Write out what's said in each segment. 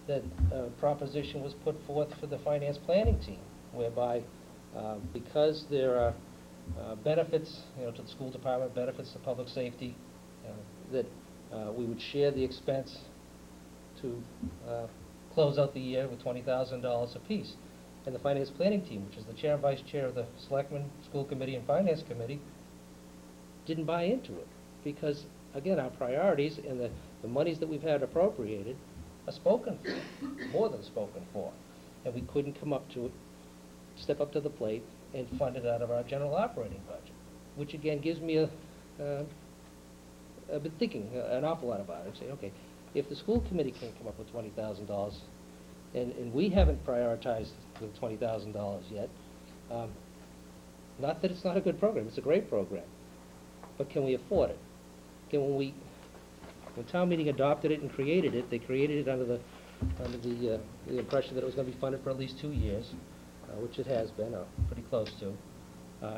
that a proposition was put forth for the finance planning team, whereby because there are benefits, to the school department, benefits to public safety, that we would share the expense to close out the year with $20,000 apiece. And the finance planning team, which is the chair and vice chair of the Selectmen, School Committee, and Finance Committee, didn't buy into it because, again, our priorities and the monies that we've had appropriated are spoken for, more than spoken for. And we couldn't come up to it, step up to the plate, and fund it out of our general operating budget, which again gives me I've been thinking an awful lot about it and say, okay, if the school committee can't come up with $20,000, and we haven't prioritized the $20,000 yet, not that it's not a good program, it's a great program, but can we afford it? When town meeting adopted it and created it, they created it under the impression that it was going to be funded for at least 2 years, which it has been, pretty close to,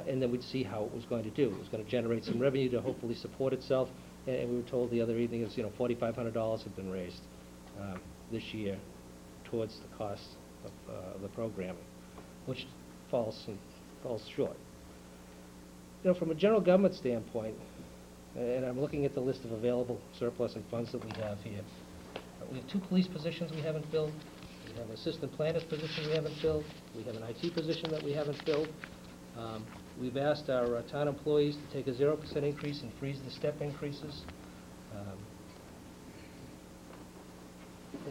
and then we'd see how it was going to do. It was going to generate some revenue to hopefully support itself, and we were told the other evening is, $4,500 have been raised this year towards the cost of the programming, which falls short. From a general government standpoint, and I'm looking at the list of available surplus and funds that we have here, we have 2 police positions we haven't filled. We have an assistant planner's position we haven't filled. We have an IT position that we haven't filled. We've asked our town employees to take a 0% increase and freeze the step increases.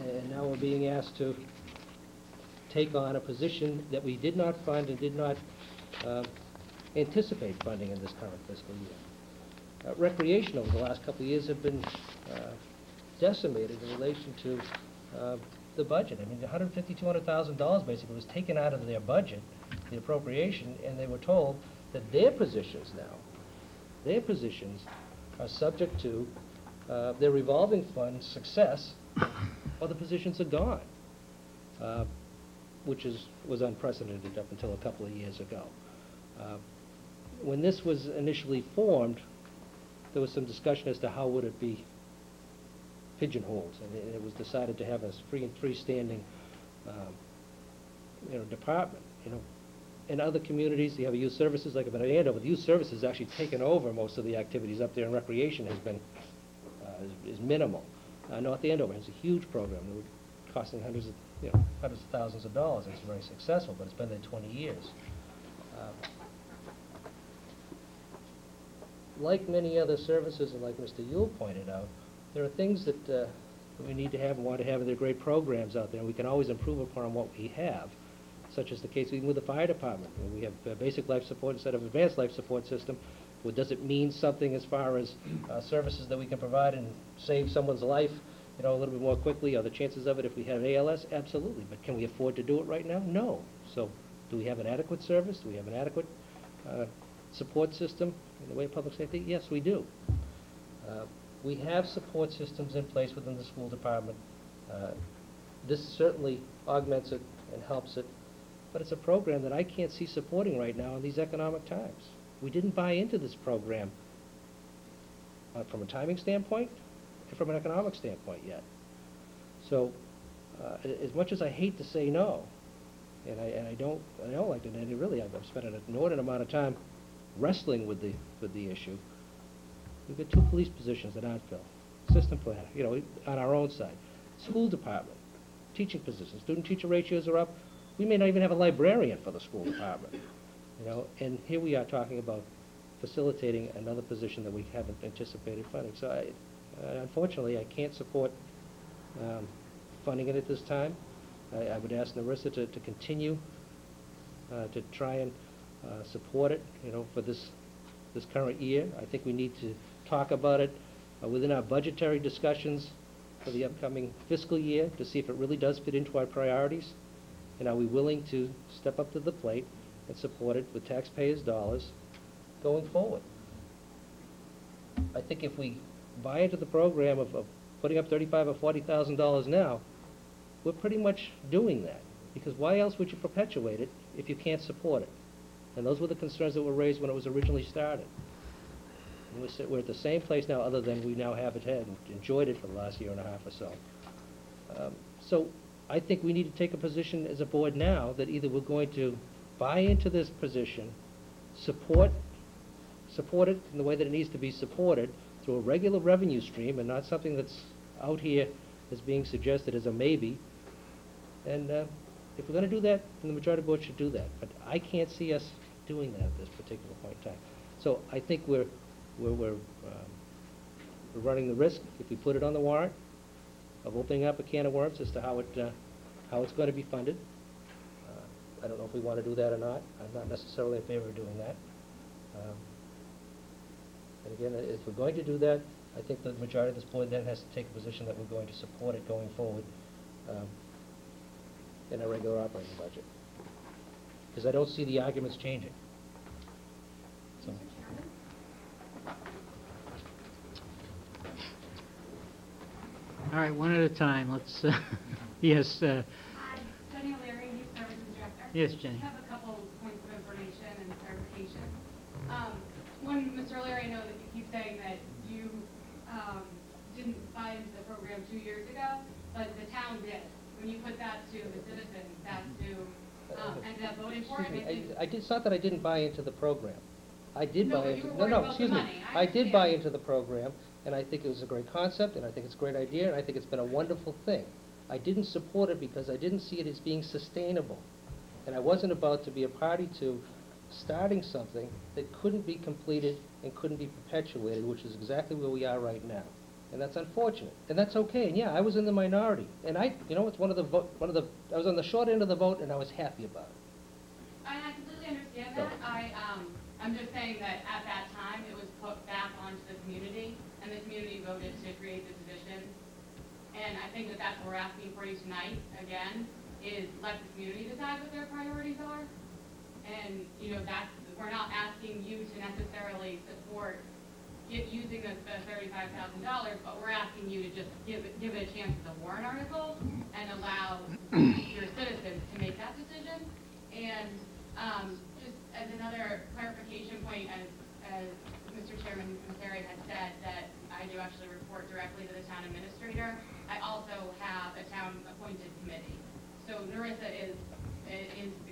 And now we're being asked to take on a position that we did not fund and did not anticipate funding in this current fiscal year. Recreation over the last couple of years have been decimated in relation to the budget. I mean, $150,000, $200,000 basically was taken out of their budget, the appropriation, and they were told that their positions are subject to their revolving fund success, or the positions are gone, which was unprecedented up until a couple of years ago. When this was initially formed, there was some discussion as to how would it be pigeonholed, and it was decided to have a freestanding department. In other communities, you have youth services, like in Andover, the youth services has actually taken over most of the activities up there, and recreation has been is minimal. North Andover has a huge program, costing hundreds of thousands of dollars. It's very successful, but it's been there 20 years. Like many other services, and like Mr. Yule pointed out, there are things that we need to have and want to have, and there are great programs out there, and we can always improve upon what we have, such as the case even with the fire department. We have basic life support instead of advanced life support system. Well, does it mean something as far as services that we can provide and save someone's life, a little bit more quickly? Are the chances of it if we have ALS? Absolutely. But can we afford to do it right now? No. So do we have an adequate service? Do we have an adequate support system in the way of public safety? Yes, we do. We have support systems in place within the school department. This certainly augments it and helps it, but it's a program that I can't see supporting right now in these economic times. We didn't buy into this program from a timing standpoint and from an economic standpoint yet. So as much as I hate to say no, and I don't like to, and really I've spent an inordinate amount of time wrestling with the issue. We've got 2 police positions that aren't filled. Assistant planner, on our own side. School department, teaching positions. Student-teacher ratios are up. We may not even have a librarian for the school department. And here we are talking about facilitating another position that we haven't anticipated funding. So unfortunately, I can't support funding it at this time. I would ask Narissa to continue to try and support it, for this current year. I think we need to talk about it within our budgetary discussions for the upcoming fiscal year to see if it really does fit into our priorities, and are we willing to step up to the plate and support it with taxpayers' dollars going forward. I think if we buy into the program of putting up $35,000 or $40,000 now, we're pretty much doing that, because why else would you perpetuate it if you can't support it? And those were the concerns that were raised when it was originally started. And we're at the same place now, other than we now have it had and enjoyed it for the last year and a half or so. So I think we need to take a position as a board now that either we're going to buy into this position, support it in the way that it needs to be supported through a regular revenue stream and not something that's out here as being suggested as a maybe. And if we're going to do that, then the majority board should do that. But I can't see us doing that at this particular point in time. So I think we're running the risk, if we put it on the warrant, of opening up a can of worms as to how it's going to be funded. I don't know if we want to do that or not. I'm not necessarily in favor of doing that. And again, if we're going to do that, I think the majority of this board then has to take a position that we're going to support it going forward in a regular operating budget. Because I don't see the arguments changing. So. All right, one at a time. Let's, yes. Hi, Jenny O'Leary, Youth Services Director. Yes, Jenny. I have a couple points of information and clarification. One, Mr. O'Leary, I know that you keep saying that you didn't buy into the program 2 years ago, but the town did. When you put that to the citizens, that's who ended up voting for it. It's not that I didn't buy into the program. I did No, buy you into. were No, worried no, about excuse the me. money. I did buy understand. into the program, and I think it was a great concept, and I think it's a great idea, and I think it's been a wonderful thing. I didn't support it because I didn't see it as being sustainable, and I wasn't about to be a party to starting something that couldn't be completed and couldn't be perpetuated, which is exactly where we are right now. And that's unfortunate, and that's okay. And yeah, I was in the minority, and you know, it's I was on the short end of the vote, and I was happy about it. I completely understand that. I'm just saying that at that time, it was put back onto the community, and the community voted to create the position. And I think that that's what we're asking for you tonight, again, is let the community decide what their priorities are. And, you know, we're not asking you to necessarily support using the $35,000, but we're asking you to just give it a chance as a warrant article and allow your citizens to make that decision. And just as another clarification point, as Mr. Chairman Messeri had said, that I do actually report directly to the town administrator. I also have a town-appointed committee. So NERISA is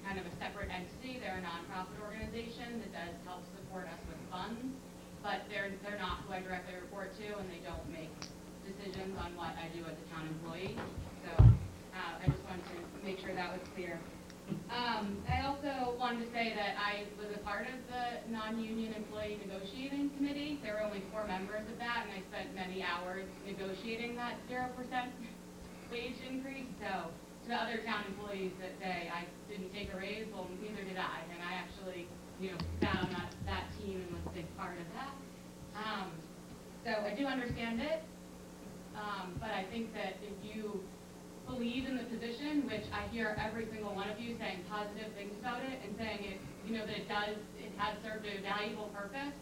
kind of a separate entity. They're a nonprofit organization that does help support us with funds, but they're not who I directly report to, and they don't make decisions on what I do as a town employee. So I just wanted to make sure that was clear. I also wanted to say that I was a part of the non-union employee negotiating committee. There were only 4 members of that, and I spent many hours negotiating that 0% wage increase. So to the other town employees that say I didn't take a raise, well, neither did I. And I actually, you know, sat on that team and was a big part of that. So I do understand it, but I think that if you believe in the position, which I hear every single one of you saying positive things about it and saying it, you know, that it has served a valuable purpose.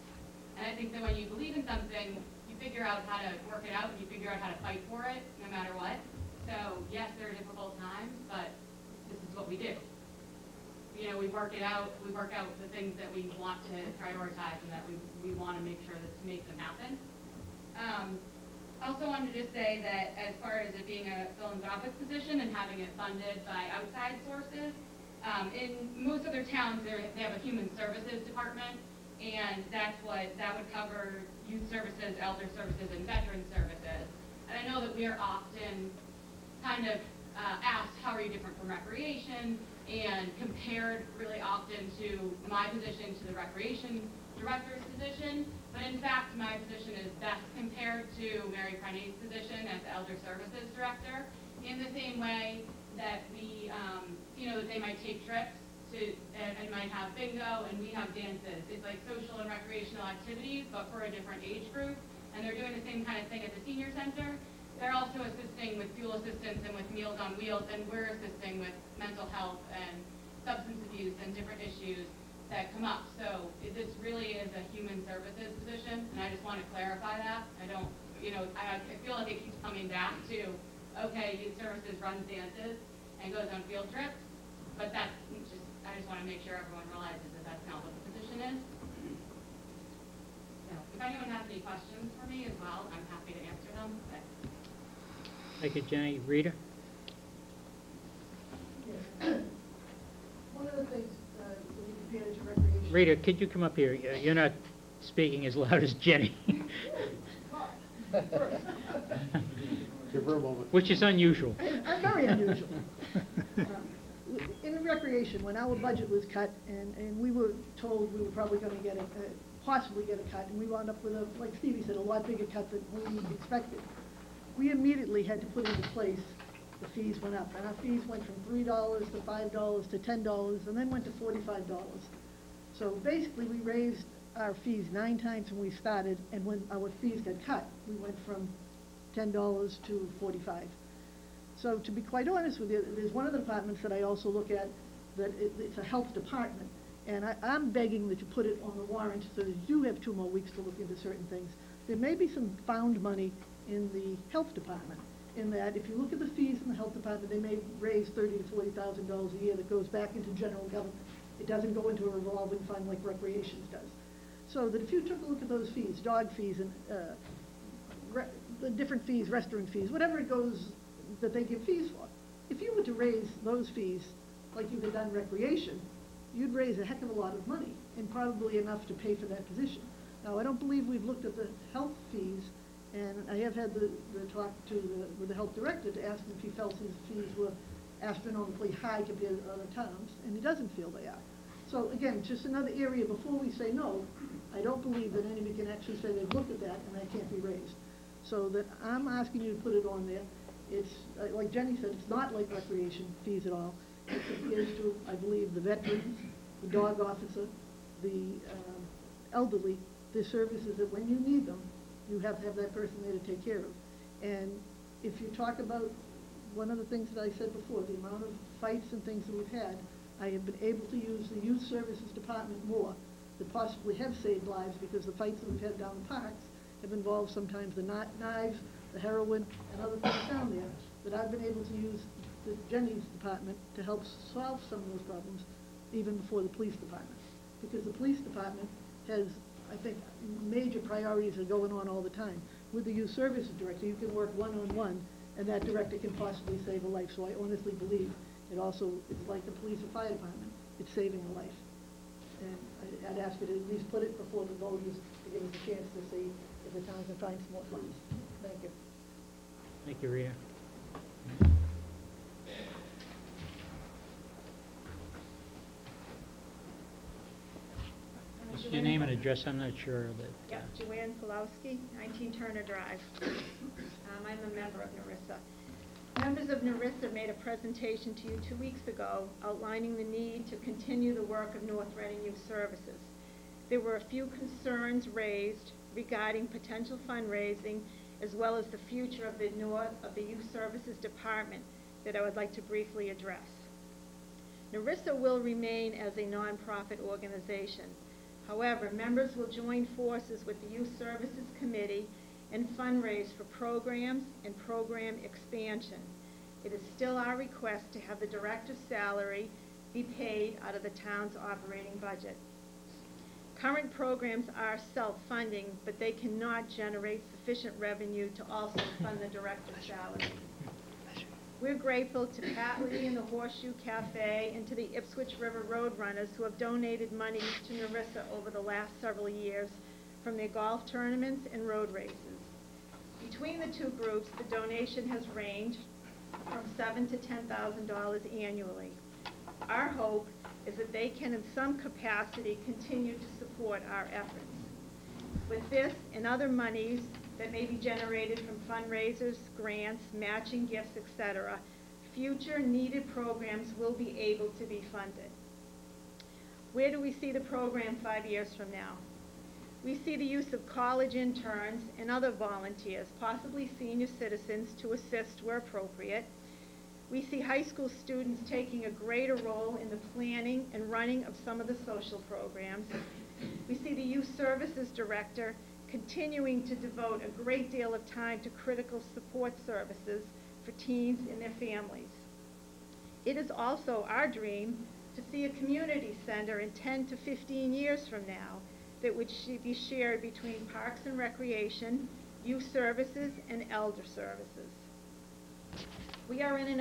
And I think that when you believe in something, you figure out how to work it out and you figure out how to fight for it no matter what. So yes, there are difficult times, but this is what we do. You know, we work it out, we work out the things that we want to prioritize and that we want to make sure that to make them happen. I also wanted to just say that as far as it being a philanthropic position and having it funded by outside sources, in most other towns they have a human services department, and that would cover youth services, elder services, and veteran services. And I know that we are often kind of asked, how are you different from recreation, and compared really often to my position to the recreation director's position. But in fact, my position is best compared to Mary Preney's position as Elder Services Director, in the same way that we, you know, that they might take trips and might have bingo and we have dances. It's like social and recreational activities, but for a different age group. And they're doing the same kind of thing at the senior center. They're also assisting with fuel assistance and with Meals on Wheels, and we're assisting with mental health and substance abuse and different issues that come up. So this really is a human services position, and I just want to clarify that. I don't, you know, I feel like it keeps coming back to, okay, youth services runs dances and goes on field trips, but that's just, I just want to make sure everyone realizes that that's not what the position is. So if anyone has any questions for me as well, I'm happy to answer them. But. Thank you, Jenny. Rita? Rita, could you come up here? You're not speaking as loud as Jenny. Give her a moment. Which is unusual. I'm very unusual. In recreation, when our budget was cut, and we were told we were probably going to get possibly get a cut, and we wound up with like Stevie said, a lot bigger cut than we expected. We immediately had to put into place, the fees went up, and our fees went from $3 to $5 to $10, and then went to $45. So basically, we raised our fees 9 times when we started, and when our fees got cut, we went from $10 to $45. So to be quite honest with you, there's one of the departments that I also look at that it's a health department, and I'm begging that you put it on the warrant so that you do have 2 more weeks to look into certain things. There may be some found money in the health department, in that if you look at the fees in the health department, they may raise $30,000 to $40,000 a year that goes back into general government. It doesn't go into a revolving fund like recreations does. So that if you took a look at those fees, dog fees and the different fees, restaurant fees, whatever it goes that they give fees for, if you were to raise those fees like you had done recreation, you'd raise a heck of a lot of money, and probably enough to pay for that position. Now, I don't believe we've looked at the health fees, and I have had the talk with the health director to ask him if he felt his fees were astronomically high compared to other towns, and he doesn't feel they are. So again, just another area before we say no, I don't believe that anybody can actually say they've looked at that and that can't be raised. So that I'm asking you to put it on there. It's, like Jenny said, it's not like recreation fees at all. It compares to, I believe, the veterans, the dog officer, the elderly, the services that when you need them, you have to have that person there to take care of. And if you talk about one of the things that I said before, the amount of fights and things that we've had, I have been able to use the youth services department more, that possibly have saved lives, because the fights that we've had down the parks have involved sometimes the knives, the heroin, and other things down there, that I've been able to use the Jenny's department to help solve some of those problems, even before the police department. Because the police department has, I think, major priorities are going on all the time. With the youth services director, you can work one-on-one, and that director can possibly save a life. So I honestly believe it also, it's like the police and fire department, it's saving a life. And I'd ask you to at least put it before the voters to give us a chance to see if the town can find some more funds. Thank you. Thank you, Rita. What's your name and address? I'm not sure that. Yeah, Joanne Pulowski, 19 Turner Drive. I'm a member of NERISA. Members of NERISA made a presentation to you 2 weeks ago outlining the need to continue the work of North Reading Youth Services. There were a few concerns raised regarding potential fundraising, as well as the future of the Youth Services Department that I would like to briefly address. NERISA will remain as a nonprofit organization. However, members will join forces with the Youth Services Committee and fundraise for programs and program expansion. It is still our request to have the director's salary be paid out of the town's operating budget. Current programs are self-funding, but they cannot generate sufficient revenue to also fund the director's salary. We're grateful to Pat Lee and the Horseshoe Cafe and to the Ipswich River Roadrunners who have donated money to NERISA over the last several years from their golf tournaments and road races. Between the two groups, the donation has ranged from $7,000 to $10,000 annually. Our hope is that they can in some capacity continue to support our efforts. With this and other monies that may be generated from fundraisers, grants, matching gifts, etc., future needed programs will be able to be funded. Where do we see the program 5 years from now? We see the use of college interns and other volunteers, possibly senior citizens, to assist where appropriate. We see high school students taking a greater role in the planning and running of some of the social programs. We see the Youth Services Director continuing to devote a great deal of time to critical support services for teens and their families. It is also our dream to see a community center in 10 to 15 years from now that would be shared between Parks and Recreation, Youth Services, and Elder Services. We are in an